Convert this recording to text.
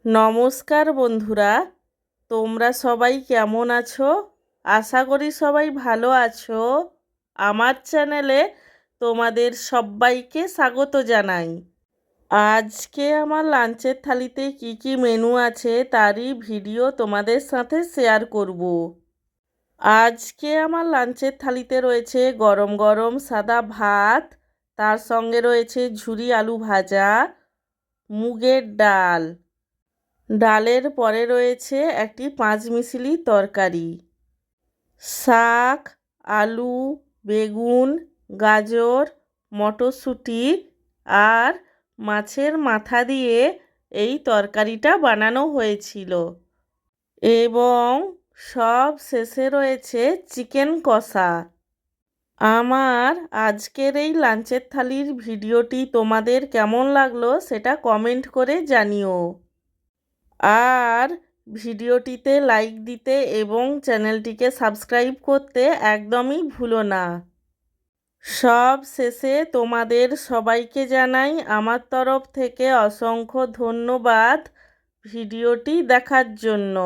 নমস্কার বন্ধুরা, তোমরা সবাই কেমন আছো? আশা করি সবাই ভালো আছো। আমার চ্যানেলে তোমাদের সবাইকে স্বাগত জানাই। আজকে আমার লাঞ্চের থালিতে কি কি মেনু আছে তারই ভিডিও তোমাদের সাথে শেয়ার করব। আজকে আমার লাঞ্চের থালিতে রয়েছে গরম গরম সাদা ভাত, তার সঙ্গে রয়েছে ঝুরি আলু ভাজা, মুগের ডাল, ডালের পরে রয়েছে একটি পাঁচমিশালি তরকারি, শাক, আলু, বেগুন, গাজর, মটরশুঁটি আর মাছের মাথা দিয়ে এই তরকারিটা বানানো হয়েছিল। এবং সব শেষে রয়েছে চিকেন কষা। আমার আজকের এই লাঞ্চের থালির ভিডিওটি তোমাদের কেমন লাগলো সেটা কমেন্ট করে জানিও। আর ভিডিওটিতে লাইক দিতে এবং চ্যানেলটিকে সাবস্ক্রাইব করতে একদমই ভুলো না। সব শেষে তোমাদের সবাইকে জানাই আমার তরফ থেকে অসংখ্য ধন্যবাদ ভিডিওটি দেখার জন্য।